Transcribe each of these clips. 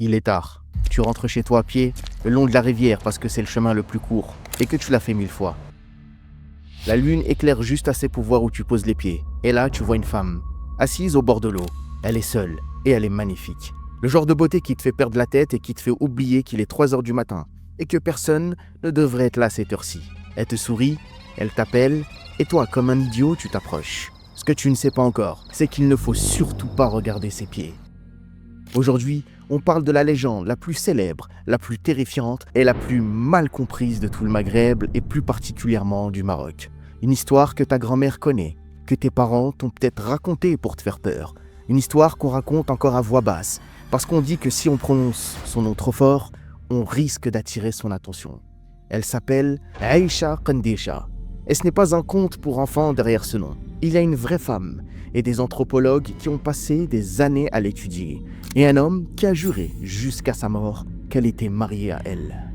Il est tard. Tu rentres chez toi à pied, le long de la rivière parce que c'est le chemin le plus court et que tu l'as fait 1000 fois. La lune éclaire juste assez pour voir où tu poses les pieds. Et là, tu vois une femme, assise au bord de l'eau. Elle est seule et elle est magnifique. Le genre de beauté qui te fait perdre la tête et qui te fait oublier qu'il est 3 heures du matin et que personne ne devrait être là à cette heure-ci. Elle te sourit, elle t'appelle et toi, comme un idiot, tu t'approches. Ce que tu ne sais pas encore, c'est qu'il ne faut surtout pas regarder ses pieds. Aujourd'hui, on parle de la légende la plus célèbre, la plus terrifiante et la plus mal comprise de tout le Maghreb et plus particulièrement du Maroc. Une histoire que ta grand-mère connaît, que tes parents t'ont peut-être racontée pour te faire peur. Une histoire qu'on raconte encore à voix basse, parce qu'on dit que si on prononce son nom trop fort, on risque d'attirer son attention. Elle s'appelle Aïcha Qandisha. Et ce n'est pas un conte pour enfants derrière ce nom. Il y a une vraie femme et des anthropologues qui ont passé des années à l'étudier. Et un homme qui a juré jusqu'à sa mort qu'elle était mariée à elle.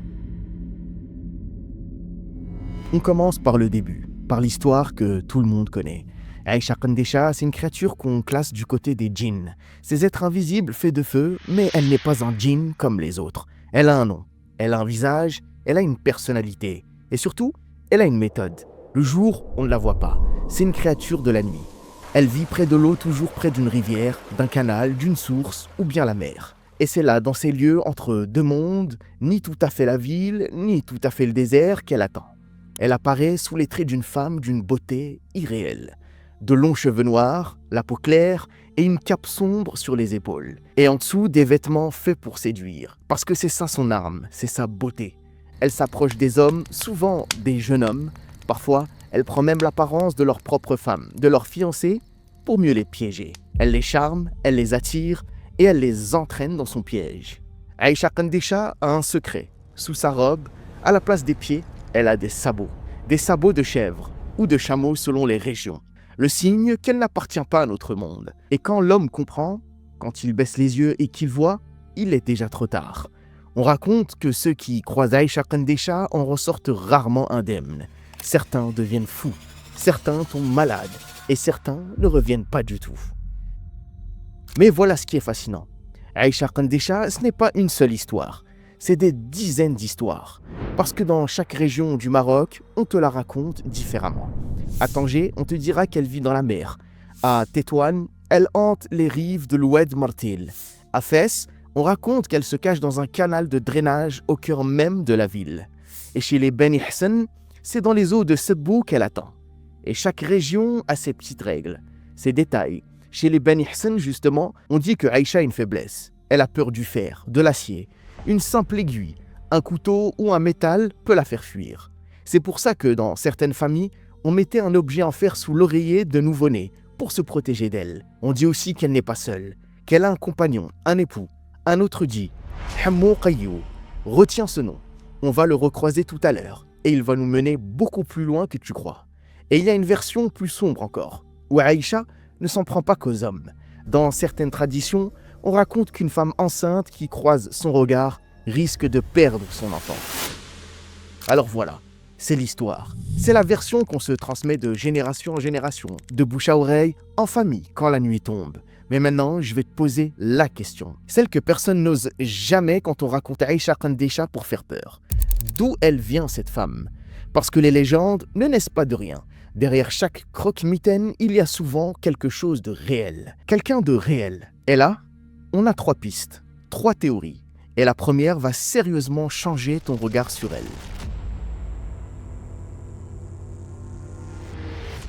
On commence par le début, par l'histoire que tout le monde connaît. Aïcha Qandisha, c'est une créature qu'on classe du côté des djinns. Ces êtres invisibles faits de feu, mais elle n'est pas un djinn comme les autres. Elle a un nom, elle a un visage, elle a une personnalité. Et surtout, elle a une méthode. Le jour, on ne la voit pas. C'est une créature de la nuit. Elle vit près de l'eau, toujours près d'une rivière, d'un canal, d'une source ou bien la mer. Et c'est là, dans ces lieux entre deux mondes, ni tout à fait la ville, ni tout à fait le désert, qu'elle attend. Elle apparaît sous les traits d'une femme d'une beauté irréelle. De longs cheveux noirs, la peau claire et une cape sombre sur les épaules. Et en dessous, des vêtements faits pour séduire. Parce que c'est ça son arme, c'est sa beauté. Elle s'approche des hommes, souvent des jeunes hommes. Parfois, elle prend même l'apparence de leur propre femme, de leur fiancé, pour mieux les piéger. Elle les charme, elle les attire et elle les entraîne dans son piège. Aïcha Qandisha a un secret. Sous sa robe, à la place des pieds, elle a des sabots de chèvre ou de chameau selon les régions. Le signe qu'elle n'appartient pas à notre monde. Et quand l'homme comprend, quand il baisse les yeux et qu'il voit, il est déjà trop tard. On raconte que ceux qui croisent Aïcha Qandisha en ressortent rarement indemnes. Certains deviennent fous, certains tombent malades et certains ne reviennent pas du tout. Mais voilà ce qui est fascinant. Aïcha Qandisha, ce n'est pas une seule histoire, c'est des dizaines d'histoires. Parce que dans chaque région du Maroc, on te la raconte différemment. À Tanger, on te dira qu'elle vit dans la mer. À Tétouan, elle hante les rives de l'Oued Martil. À Fès, on raconte qu'elle se cache dans un canal de drainage au cœur même de la ville. Et chez les Beni Hassan, c'est dans les eaux de Sebou qu'elle attend. Et chaque région a ses petites règles, ses détails. Chez les Beni Hassan, justement, on dit que Aïcha a une faiblesse. Elle a peur du fer, de l'acier. Une simple aiguille, un couteau ou un métal peut la faire fuir. C'est pour ça que dans certaines familles, on mettait un objet en fer sous l'oreiller de nouveau-né pour se protéger d'elle. On dit aussi qu'elle n'est pas seule, qu'elle a un compagnon, un époux. Un autre dit « Hammou Qayyou ». Retiens ce nom. On va le recroiser tout à l'heure. Et il va nous mener beaucoup plus loin que tu crois. Et il y a une version plus sombre encore, où Aïcha ne s'en prend pas qu'aux hommes. Dans certaines traditions, on raconte qu'une femme enceinte qui croise son regard risque de perdre son enfant. Alors voilà, c'est l'histoire. C'est la version qu'on se transmet de génération en génération, de bouche à oreille, en famille, quand la nuit tombe. Mais maintenant, je vais te poser la question. Celle que personne n'ose jamais quand on raconte Aïcha Qandisha pour faire peur. D'où elle vient cette femme? Parce que les légendes ne naissent pas de rien. Derrière chaque croque-mitaine, il y a souvent quelque chose de réel. Quelqu'un de réel. Et là, on a 3 pistes, 3 théories. Et la première va sérieusement changer ton regard sur elle.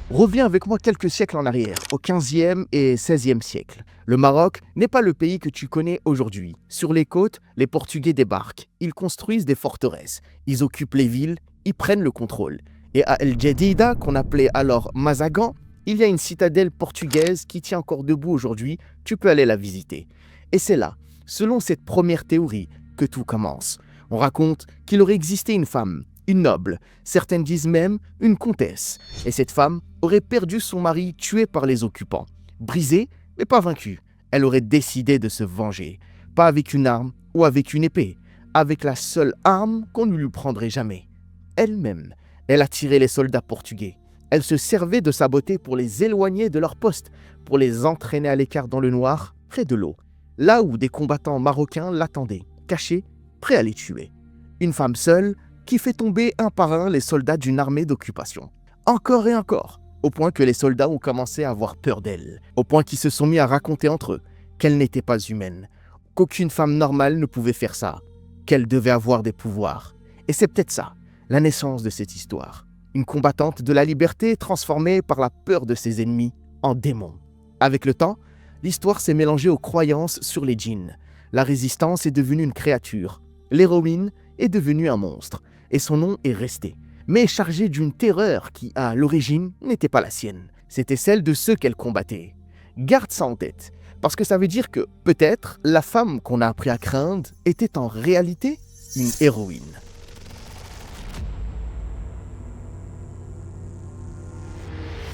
Reviens avec moi quelques siècles en arrière, au 15e et 16e siècle. Le Maroc n'est pas le pays que tu connais aujourd'hui. Sur les côtes, les Portugais débarquent. Ils construisent des forteresses. Ils occupent les villes, ils prennent le contrôle. Et à El Jadida, qu'on appelait alors Mazagan, il y a une citadelle portugaise qui tient encore debout aujourd'hui. Tu peux aller la visiter. Et c'est là, selon cette première théorie, que tout commence. On raconte qu'il aurait existé une femme, une noble, certaines disent même une comtesse. Et cette femme aurait perdu son mari tué par les occupants. Brisée, mais pas vaincue. Elle aurait décidé de se venger. Pas avec une arme ou avec une épée. Avec la seule arme qu'on ne lui prendrait jamais. Elle-même. Elle attirait les soldats portugais. Elle se servait de sa beauté pour les éloigner de leur poste, pour les entraîner à l'écart dans le noir, près de l'eau. là où des combattants marocains l'attendaient, cachés, prêts à les tuer. Une femme seule qui fait tomber un par un les soldats d'une armée d'occupation. Encore et encore, au point que les soldats ont commencé à avoir peur d'elle, au point qu'ils se sont mis à raconter entre eux qu'elle n'était pas humaine, qu'aucune femme normale ne pouvait faire ça, qu'elle devait avoir des pouvoirs. Et c'est peut-être ça, la naissance de cette histoire. Une combattante de la liberté transformée par la peur de ses ennemis en démon. Avec le temps, l'histoire s'est mélangée aux croyances sur les djinns. La résistance est devenue une créature. L'héroïne est devenue un monstre. Et son nom est resté, mais chargé d'une terreur qui, à l'origine, n'était pas la sienne. C'était celle de ceux qu'elle combattait. Garde ça en tête, parce que ça veut dire que, peut-être, la femme qu'on a appris à craindre était en réalité une héroïne.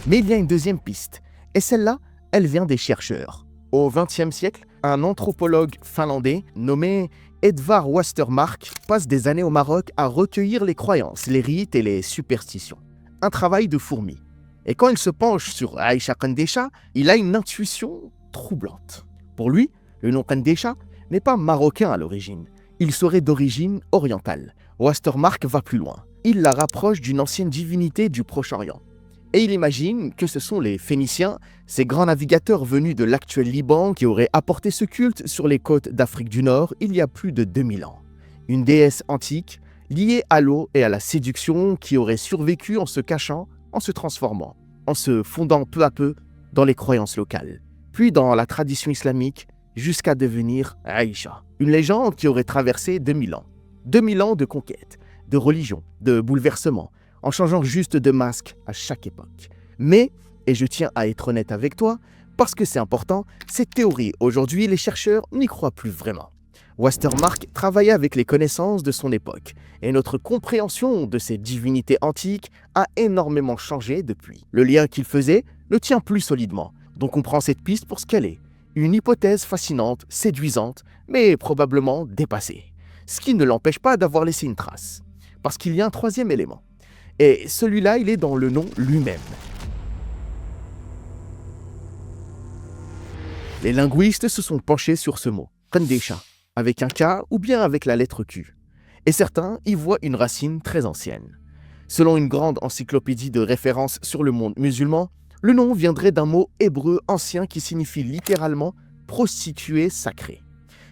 Mais il y a une deuxième piste, et celle-là, elle vient des chercheurs. Au XXe siècle, un anthropologue finlandais nommé Edvard Westermarck passe des années au Maroc à recueillir les croyances, les rites et les superstitions. Un travail de fourmi. Et quand il se penche sur Aïcha Kandesha, il a une intuition troublante. Pour lui, le nom Kandesha n'est pas marocain à l'origine. Il serait d'origine orientale. Westermarck va plus loin. Il la rapproche d'une ancienne divinité du Proche-Orient. Et il imagine que ce sont les Phéniciens, ces grands navigateurs venus de l'actuel Liban qui auraient apporté ce culte sur les côtes d'Afrique du Nord il y a plus de 2000 ans. Une déesse antique liée à l'eau et à la séduction qui aurait survécu en se cachant, en se transformant, en se fondant peu à peu dans les croyances locales, puis dans la tradition islamique jusqu'à devenir Aïcha. Une légende qui aurait traversé 2000 ans. 2000 ans de conquête, de religion, de bouleversement, en changeant juste de masque à chaque époque. Mais, et je tiens à être honnête avec toi, parce que c'est important, cette théorie, aujourd'hui, les chercheurs n'y croient plus vraiment. Westermarck travaillait avec les connaissances de son époque, et notre compréhension de ces divinités antiques a énormément changé depuis. Le lien qu'il faisait ne tient plus solidement, donc on prend cette piste pour ce qu'elle est. Une hypothèse fascinante, séduisante, mais probablement dépassée. Ce qui ne l'empêche pas d'avoir laissé une trace. Parce qu'il y a un troisième élément. Et celui-là, il est dans le nom lui-même. Les linguistes se sont penchés sur ce mot, Kandesha, avec un K ou bien avec la lettre Q. Et certains y voient une racine très ancienne. Selon une grande encyclopédie de référence sur le monde musulman, le nom viendrait d'un mot hébreu ancien qui signifie littéralement « prostituée sacrée ».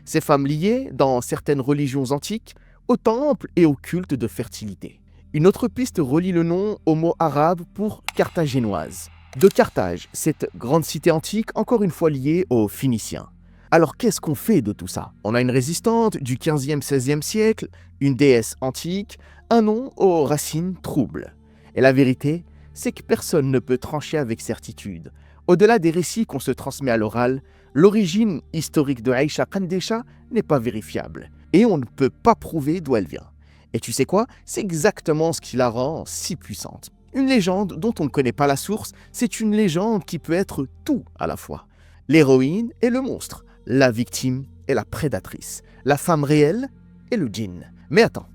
Ces femmes liées, dans certaines religions antiques, au temple et au culte de fertilité. Une autre piste relie le nom au mot arabe pour carthaginoise. De Carthage, cette grande cité antique encore une fois liée aux Phéniciens. Alors qu'est-ce qu'on fait de tout ça? On a une résistante du 15e, 16e siècle, une déesse antique, un nom aux racines troubles. Et la vérité, c'est que personne ne peut trancher avec certitude. Au-delà des récits qu'on se transmet à l'oral, l'origine historique de Aïcha Kandesha n'est pas vérifiable. Et on ne peut pas prouver d'où elle vient. Et tu sais quoi? C'est exactement ce qui la rend si puissante. Une légende dont on ne connaît pas la source, c'est une légende qui peut être tout à la fois. L'héroïne et le monstre, la victime et la prédatrice, la femme réelle et le djinn. Mais attends,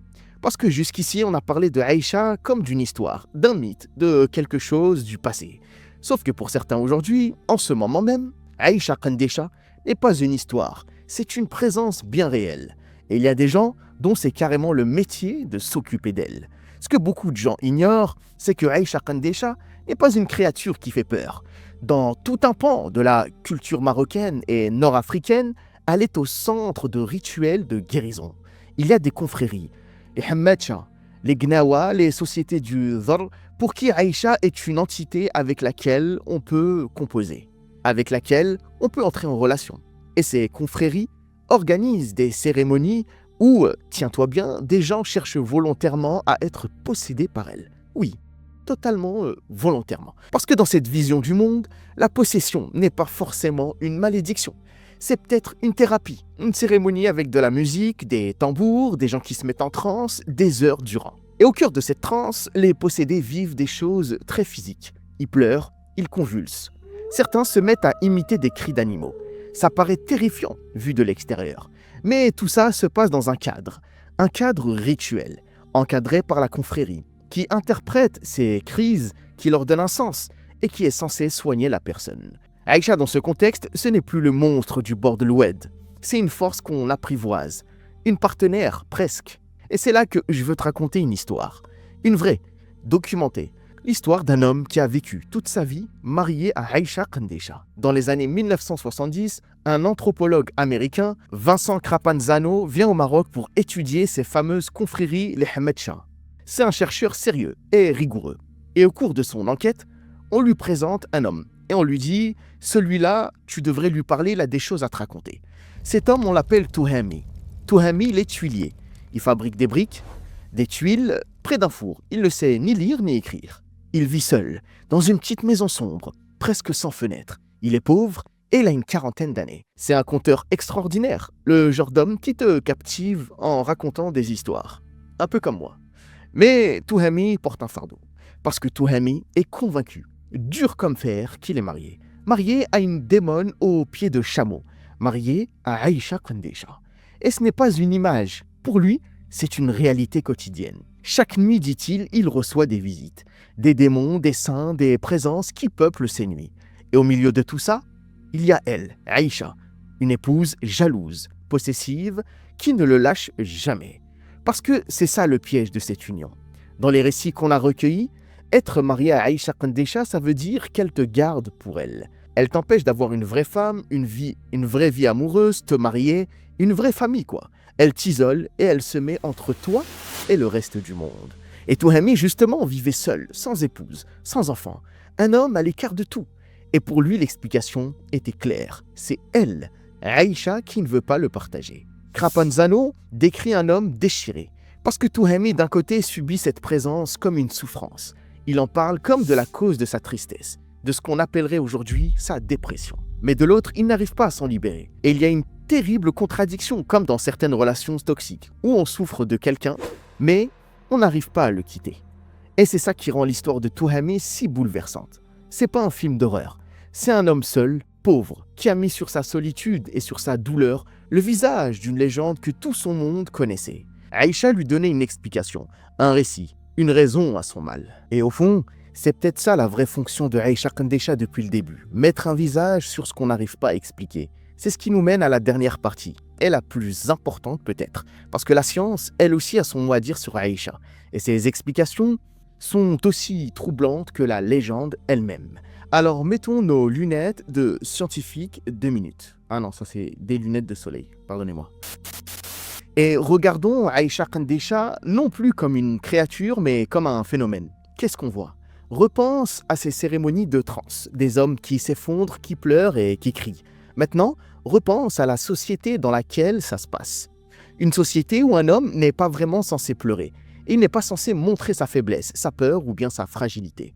parce que jusqu'ici on a parlé de Aïcha comme d'une histoire, d'un mythe, de quelque chose du passé. Sauf que pour certains aujourd'hui, en ce moment même, Aïcha Kandesha n'est pas une histoire, c'est une présence bien réelle. Et il y a des gens dont c'est carrément le métier de s'occuper d'elle. Ce que beaucoup de gens ignorent, c'est que Aïcha Kandesha n'est pas une créature qui fait peur. Dans tout un pan de la culture marocaine et nord-africaine, elle est au centre de rituels de guérison. Il y a des confréries, les Hammacha, les Gnawa, les sociétés du Dhr, pour qui Aïcha est une entité avec laquelle on peut composer, avec laquelle on peut entrer en relation. Et ces confréries organisent des cérémonies où, tiens-toi bien, des gens cherchent volontairement à être possédés par elle. Oui, totalement volontairement. Parce que dans cette vision du monde, la possession n'est pas forcément une malédiction. C'est peut-être une thérapie, une cérémonie avec de la musique, des tambours, des gens qui se mettent en transe, des heures durant. Et au cœur de cette transe, les possédés vivent des choses très physiques. Ils pleurent, ils convulsent. Certains se mettent à imiter des cris d'animaux. Ça paraît terrifiant vu de l'extérieur. Mais tout ça se passe dans un cadre rituel, encadré par la confrérie, qui interprète ces crises, qui leur donne un sens et qui est censé soigner la personne. Aïcha, dans ce contexte, ce n'est plus le monstre du bord de l'Oued. c'est une force qu'on apprivoise, une partenaire presque. Et c'est là que je veux te raconter une histoire, une vraie, documentée. L'histoire d'un homme qui a vécu toute sa vie marié à Aïcha Kandesha. Dans les années 1970, un anthropologue américain, Vincent Crapanzano, vient au Maroc pour étudier ces fameuses confréries, les Hamed Shah. C'est un chercheur sérieux et rigoureux. Et au cours de son enquête, on lui présente un homme. Et on lui dit, celui-là, tu devrais lui parler, il a des choses à te raconter. Cet homme, on l'appelle Touhami. Touhami, il est tuilier. Il fabrique des briques, des tuiles, près d'un four. Il ne sait ni lire ni écrire. Il vit seul, dans une petite maison sombre, presque sans fenêtre. Il est pauvre et il a une quarantaine d'années. C'est un conteur extraordinaire, le genre d'homme qui te captive en racontant des histoires. Un peu comme moi. Mais Touhami porte un fardeau. Parce que Touhami est convaincu, dur comme fer, qu'il est marié. Marié à une démone aux pieds de chameau. Marié à Aïcha Kandesha. Et ce n'est pas une image. Pour lui, c'est une réalité quotidienne. Chaque nuit, dit-il, il reçoit des visites. Des démons, des saints, des présences qui peuplent ses nuits. Et au milieu de tout ça, il y a elle, Aïcha, une épouse jalouse, possessive, qui ne le lâche jamais. Parce que c'est ça le piège de cette union. Dans les récits qu'on a recueillis, être marié à Aïcha Kandesha, ça veut dire qu'elle te garde pour elle. Elle t'empêche d'avoir une vraie femme, une vraie vie amoureuse, te marier, une vraie famille quoi. Elle t'isole et elle se met entre toi et le reste du monde. Et Touhami, justement, vivait seul, sans épouse, sans enfant. Un homme à l'écart de tout. Et pour lui, l'explication était claire. C'est elle, Aïcha, qui ne veut pas le partager. Crapanzano décrit un homme déchiré. Parce que Touhami, d'un côté, subit cette présence comme une souffrance. Il en parle comme de la cause de sa tristesse, de ce qu'on appellerait aujourd'hui sa dépression. Mais de l'autre, il n'arrive pas à s'en libérer. Et il y a une terrible contradiction, comme dans certaines relations toxiques, où on souffre de quelqu'un, mais on n'arrive pas à le quitter. Et c'est ça qui rend l'histoire de Touhami si bouleversante. C'est pas un film d'horreur, c'est un homme seul, pauvre, qui a mis sur sa solitude et sur sa douleur le visage d'une légende que tout son monde connaissait. Aïcha lui donnait une explication, un récit, une raison à son mal. Et au fond, c'est peut-être ça la vraie fonction de Aïcha Kandesha depuis le début, mettre un visage sur ce qu'on n'arrive pas à expliquer. C'est ce qui nous mène à la dernière partie, et la plus importante peut-être, parce que la science, elle aussi, a son mot à dire sur Aïcha, et ses explications sont aussi troublantes que la légende elle-même. Alors mettons nos lunettes de scientifique 2 minutes. Ah non, ça c'est des lunettes de soleil, pardonnez-moi. Et regardons Aïcha Kandesha non plus comme une créature, mais comme un phénomène. Qu'est-ce qu'on voit ? Repense à ces cérémonies de transe, des hommes qui s'effondrent, qui pleurent et qui crient. Maintenant, repense à la société dans laquelle ça se passe. Une société où un homme n'est pas vraiment censé pleurer. Il n'est pas censé montrer sa faiblesse, sa peur ou bien sa fragilité.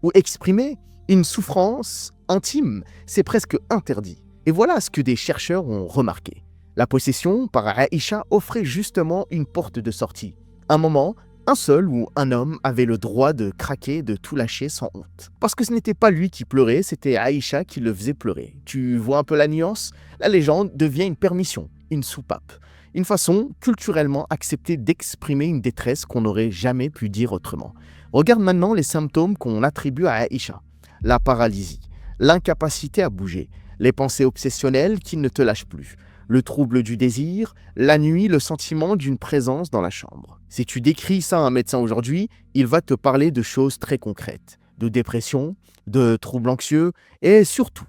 Ou exprimer une souffrance intime, c'est presque interdit. Et voilà ce que des chercheurs ont remarqué. La possession par Aïcha offrait justement une porte de sortie. Un moment, un seul où un homme avait le droit de craquer, de tout lâcher sans honte. Parce que ce n'était pas lui qui pleurait, c'était Aïcha qui le faisait pleurer. Tu vois un peu la nuance ? La légende devient une permission, une soupape. Une façon culturellement acceptée d'exprimer une détresse qu'on n'aurait jamais pu dire autrement. Regarde maintenant les symptômes qu'on attribue à Aïcha. La paralysie, l'incapacité à bouger, les pensées obsessionnelles qui ne te lâchent plus, le trouble du désir, la nuit, le sentiment d'une présence dans la chambre. Si tu décris ça à un médecin aujourd'hui, il va te parler de choses très concrètes, de dépression, de troubles anxieux et surtout,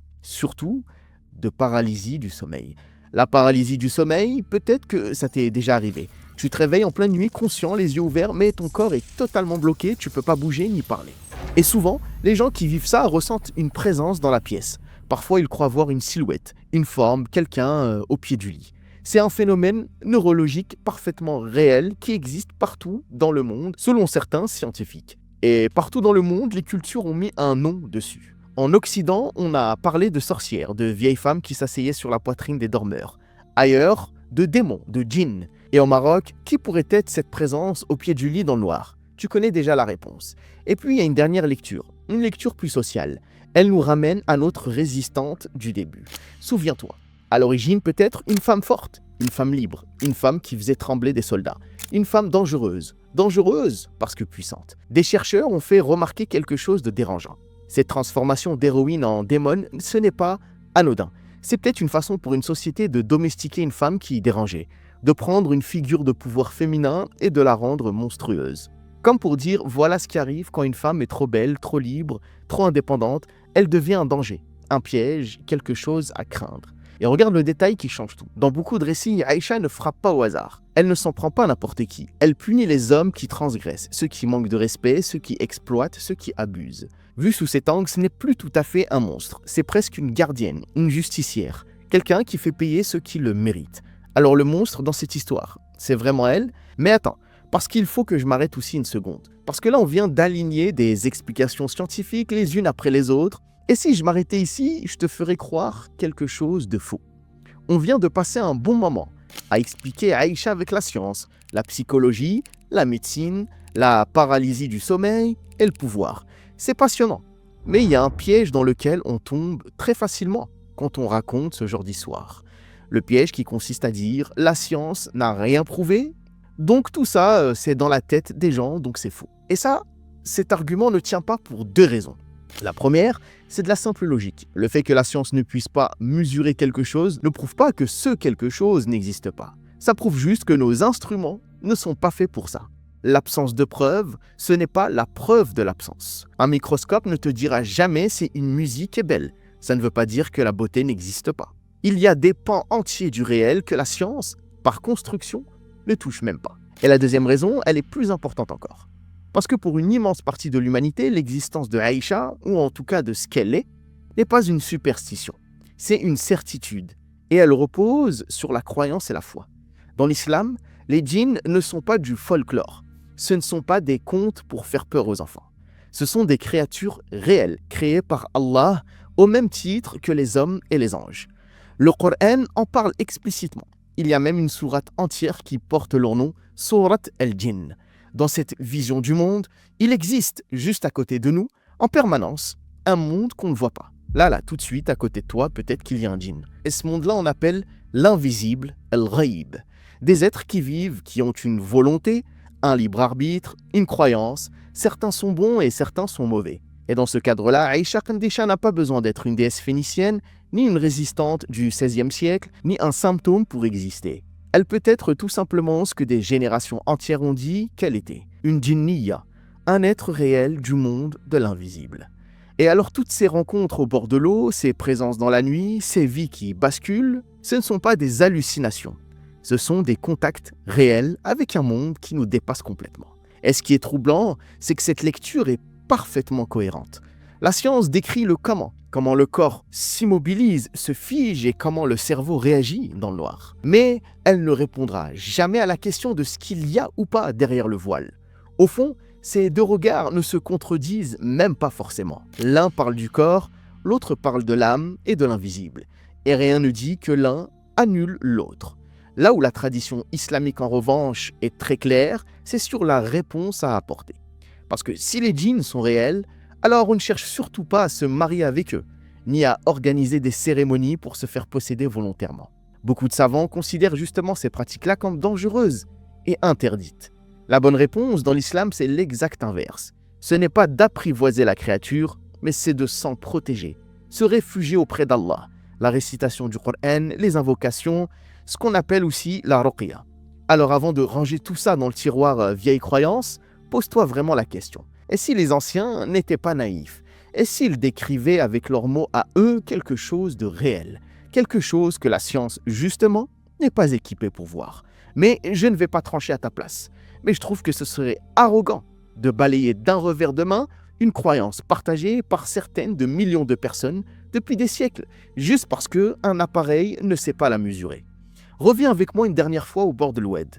de paralysie du sommeil. La paralysie du sommeil, peut-être que ça t'est déjà arrivé. Tu te réveilles en pleine nuit, conscient, les yeux ouverts, mais ton corps est totalement bloqué, tu peux pas bouger ni parler. Et souvent, les gens qui vivent ça ressentent une présence dans la pièce. Parfois, ils croient voir une silhouette, une forme, quelqu'un au pied du lit. C'est un phénomène neurologique parfaitement réel qui existe partout dans le monde, selon certains scientifiques. Et partout dans le monde, les cultures ont mis un nom dessus. En Occident, on a parlé de sorcières, de vieilles femmes qui s'asseyaient sur la poitrine des dormeurs. Ailleurs, de démons, de djinns. Et au Maroc, qui pourrait être cette présence au pied du lit dans le noir ? Tu connais déjà la réponse. Et puis, il y a une dernière lecture, une lecture plus sociale. Elle nous ramène à notre résistante du début. Souviens-toi, à l'origine peut-être une femme forte, une femme libre, une femme qui faisait trembler des soldats, une femme dangereuse parce que puissante. Des chercheurs ont fait remarquer quelque chose de dérangeant. Cette transformation d'héroïne en démon, ce n'est pas anodin. C'est peut-être une façon pour une société de domestiquer une femme qui dérangeait, de prendre une figure de pouvoir féminin et de la rendre monstrueuse. Comme pour dire, voilà ce qui arrive quand une femme est trop belle, trop libre, trop indépendante, elle devient un danger, un piège, quelque chose à craindre. Et regarde le détail qui change tout. Dans beaucoup de récits, Aïcha ne frappe pas au hasard. Elle ne s'en prend pas à n'importe qui. Elle punit les hommes qui transgressent, ceux qui manquent de respect, ceux qui exploitent, ceux qui abusent. Vu sous cet angle, ce n'est plus tout à fait un monstre. C'est presque une gardienne, une justicière. Quelqu'un qui fait payer ceux qui le méritent. Alors le monstre dans cette histoire, c'est vraiment elle? Mais attends, parce qu'il faut que je m'arrête aussi une seconde. Parce que là, on vient d'aligner des explications scientifiques les unes après les autres. Et si je m'arrêtais ici, je te ferais croire quelque chose de faux. On vient de passer un bon moment à expliquer Aïcha avec la science, la psychologie, la médecine, la paralysie du sommeil et le pouvoir. C'est passionnant. Mais il y a un piège dans lequel on tombe très facilement quand on raconte ce genre d'histoire. Le piège qui consiste à dire « la science n'a rien prouvé », donc tout ça, c'est dans la tête des gens, donc c'est faux. Et ça, cet argument ne tient pas pour deux raisons. La première, c'est de la simple logique. Le fait que la science ne puisse pas mesurer quelque chose ne prouve pas que ce quelque chose n'existe pas. Ça prouve juste que nos instruments ne sont pas faits pour ça. L'absence de preuve, ce n'est pas la preuve de l'absence. Un microscope ne te dira jamais si une musique est belle. Ça ne veut pas dire que la beauté n'existe pas. Il y a des pans entiers du réel que la science, par construction, ne touche même pas. Et la deuxième raison, elle est plus importante encore. Parce que pour une immense partie de l'humanité, l'existence de Aïcha, ou en tout cas de ce qu'elle est, n'est pas une superstition. C'est une certitude. Et elle repose sur la croyance et la foi. Dans l'islam, les djinns ne sont pas du folklore. Ce ne sont pas des contes pour faire peur aux enfants. Ce sont des créatures réelles, créées par Allah, au même titre que les hommes et les anges. Le Coran en parle explicitement. Il y a même une sourate entière qui porte leur nom, Sourate al-Jinn. Dans cette vision du monde, il existe, juste à côté de nous, en permanence, un monde qu'on ne voit pas. Là, tout de suite, à côté de toi, peut-être qu'il y a un djinn. Et ce monde-là, on appelle l'invisible, al-Ghaib. Des êtres qui vivent, qui ont une volonté, un libre arbitre, une croyance. Certains sont bons et certains sont mauvais. Et dans ce cadre-là, Aïcha Kandisha n'a pas besoin d'être une déesse phénicienne, ni une résistante du XVIe siècle, ni un symptôme pour exister. Elle peut être tout simplement ce que des générations entières ont dit qu'elle était, une djinniya, un être réel du monde de l'invisible. Et alors toutes ces rencontres au bord de l'eau, ces présences dans la nuit, ces vies qui basculent, ce ne sont pas des hallucinations. Ce sont des contacts réels avec un monde qui nous dépasse complètement. Et ce qui est troublant, c'est que cette lecture est parfaitement cohérente. La science décrit le comment le corps s'immobilise, se fige et comment le cerveau réagit dans le noir. Mais elle ne répondra jamais à la question de ce qu'il y a ou pas derrière le voile. Au fond, ces deux regards ne se contredisent même pas forcément. L'un parle du corps, l'autre parle de l'âme et de l'invisible. Et rien ne dit que l'un annule l'autre. Là où la tradition islamique en revanche est très claire, c'est sur la réponse à apporter. Parce que si les djinns sont réels, alors on ne cherche surtout pas à se marier avec eux, ni à organiser des cérémonies pour se faire posséder volontairement. Beaucoup de savants considèrent justement ces pratiques-là comme dangereuses et interdites. La bonne réponse dans l'islam, c'est l'exact inverse. Ce n'est pas d'apprivoiser la créature, mais c'est de s'en protéger, se réfugier auprès d'Allah, la récitation du Coran, les invocations, ce qu'on appelle aussi la ruqya. Alors avant de ranger tout ça dans le tiroir vieille croyance, pose-toi vraiment la question. Et si les anciens n'étaient pas naïfs? Et s'ils décrivaient avec leurs mots à eux quelque chose de réel? Quelque chose que la science, justement, n'est pas équipée pour voir. Mais je ne vais pas trancher à ta place. Mais je trouve que ce serait arrogant de balayer d'un revers de main une croyance partagée par certaines de millions de personnes depuis des siècles, juste parce qu'un appareil ne sait pas la mesurer. Reviens avec moi une dernière fois au bord de l'Oued.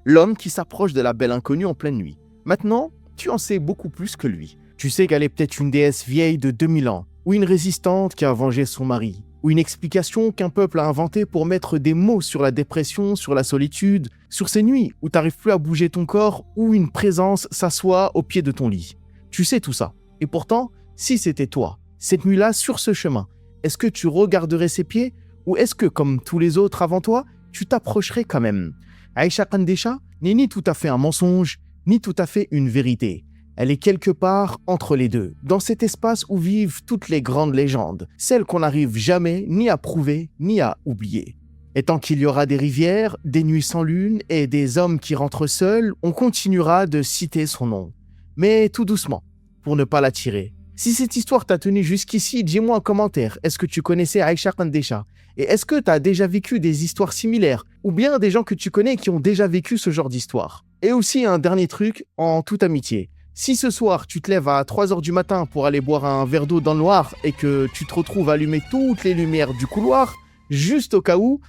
L'homme qui s'approche de la belle inconnue en pleine nuit. Maintenant, tu en sais beaucoup plus que lui. Tu sais qu'elle est peut-être une déesse vieille de 2000 ans, ou une résistante qui a vengé son mari, ou une explication qu'un peuple a inventée pour mettre des mots sur la dépression, sur la solitude, sur ces nuits où tu n'arrives plus à bouger ton corps, ou une présence s'assoit au pied de ton lit. Tu sais tout ça. Et pourtant, si c'était toi, cette nuit-là, sur ce chemin, est-ce que tu regarderais ses pieds, ou est-ce que, comme tous les autres avant toi, tu t'approcherais quand même? Aïcha Kandisha n'est ni tout à fait un mensonge, ni tout à fait une vérité. Elle est quelque part entre les deux, dans cet espace où vivent toutes les grandes légendes, celles qu'on n'arrive jamais ni à prouver ni à oublier. Et tant qu'il y aura des rivières, des nuits sans lune et des hommes qui rentrent seuls, on continuera de citer son nom. Mais tout doucement, pour ne pas l'attirer. Si cette histoire t'a tenu jusqu'ici, dis-moi en commentaire, est-ce que tu connaissais Aïcha Kandesha? Et est-ce que tu as déjà vécu des histoires similaires? Ou bien des gens que tu connais qui ont déjà vécu ce genre d'histoire? Et aussi un dernier truc, en toute amitié. Si ce soir, tu te lèves à 3h du matin pour aller boire un verre d'eau dans le noir et que tu te retrouves à allumer toutes les lumières du couloir, juste au cas où,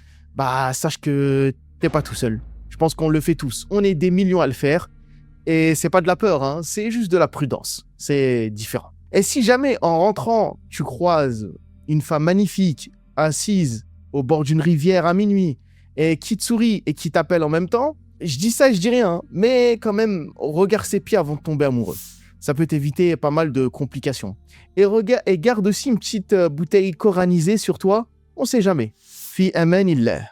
sache que t'es pas tout seul. Je pense qu'on le fait tous. On est des millions à le faire. Et c'est pas de la peur, hein, c'est juste de la prudence. C'est différent. Et si jamais, en rentrant, tu croises une femme magnifique, assise au bord d'une rivière à minuit, et qui te sourit et qui t'appelle en même temps, je dis ça, je dis rien, hein, mais quand même, regarde ses pieds avant de tomber amoureux. Ça peut t'éviter pas mal de complications. Et garde aussi une petite bouteille coranisée sur toi, on sait jamais. Fi amanillah.